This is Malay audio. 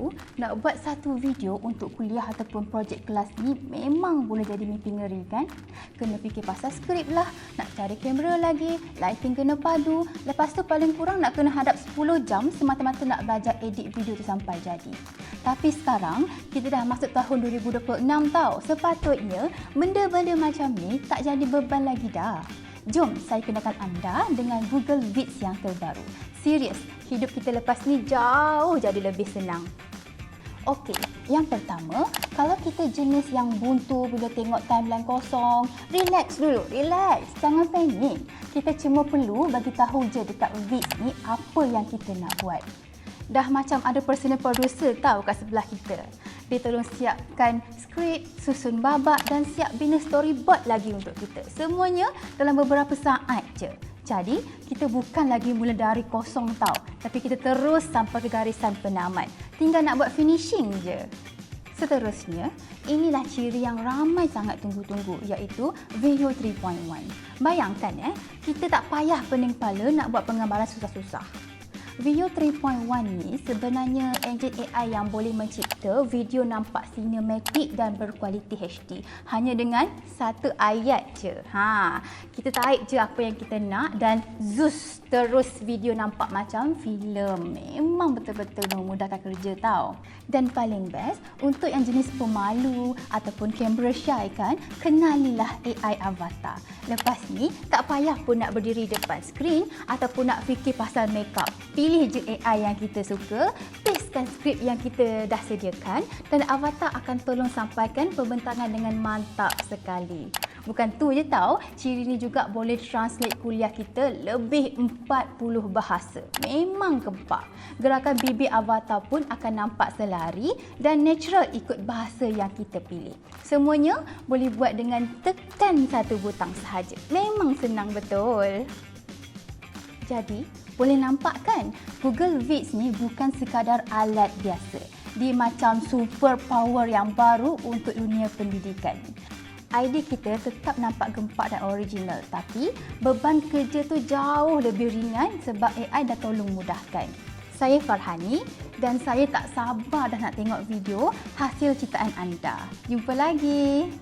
tahu, nak buat satu video untuk kuliah ataupun projek kelas ni memang boleh jadi mimpi ngeri kan? Kena fikir pasal skrip lah, nak cari kamera lagi, lighting kena padu, lepas tu paling kurang nak kena hadap 10 jam semata-mata nak belajar edit video tu sampai jadi. Tapi sekarang, kita dah masuk tahun 2026 tau. Sepatutnya, benda-benda macam ni tak jadi beban lagi dah. Jom saya kenalkan anda dengan Google Vids yang terbaru. Serius, hidup kita lepas ni jauh jadi lebih senang. Okey, yang pertama, kalau kita jenis yang buntu bila tengok timeline kosong, relax dulu, relax. Jangan panik. Kita cuma perlu bagi tahu je dekat Vids ni apa yang kita nak buat. Dah macam ada personal producer tahu kat sebelah kita. Dia tolong siapkan skrip, susun babak dan siap bina storyboard lagi untuk kita. Semuanya dalam beberapa saat je. Jadi, kita bukan lagi mula dari kosong tau. Tapi kita terus sampai ke garisan penamat. Tinggal nak buat finishing je. Seterusnya, inilah ciri yang ramai sangat tunggu-tunggu iaitu Veo 3.1. Bayangkan kita tak payah pening kepala nak buat penggambaran susah-susah. Veo 3.1 ni sebenarnya enjin AI yang boleh mencipta video nampak sinematik dan berkualiti HD hanya dengan satu ayat je. Kita type je apa yang kita nak dan zus, terus video nampak macam filem. Memang betul-betul memudahkan kerja tau. Dan paling best, untuk yang jenis pemalu ataupun camera shy kan, kenalilah AI avatar. Lepas ni, tak payah pun nak berdiri depan skrin ataupun nak fikir pasal makeup. Pilih je AI yang kita suka, pastekan skrip yang kita dah sediakan dan avatar akan tolong sampaikan pembentangan dengan mantap sekali. Bukan tu je tau, ciri ni juga boleh translate kuliah kita lebih 40 bahasa. Memang gempak. Gerakan bibir avatar pun akan nampak selari dan natural ikut bahasa yang kita pilih. Semuanya boleh buat dengan tekan satu butang sahaja. Memang senang betul. Jadi, boleh nampak kan, Google Vids ni bukan sekadar alat biasa. Dia macam super power yang baru untuk dunia pendidikan. Idea kita tetap nampak gempak dan original, tapi beban kerja tu jauh lebih ringan sebab AI dah tolong mudahkan. Saya Farhani dan saya tak sabar dah nak tengok video hasil ciptaan anda. Jumpa lagi!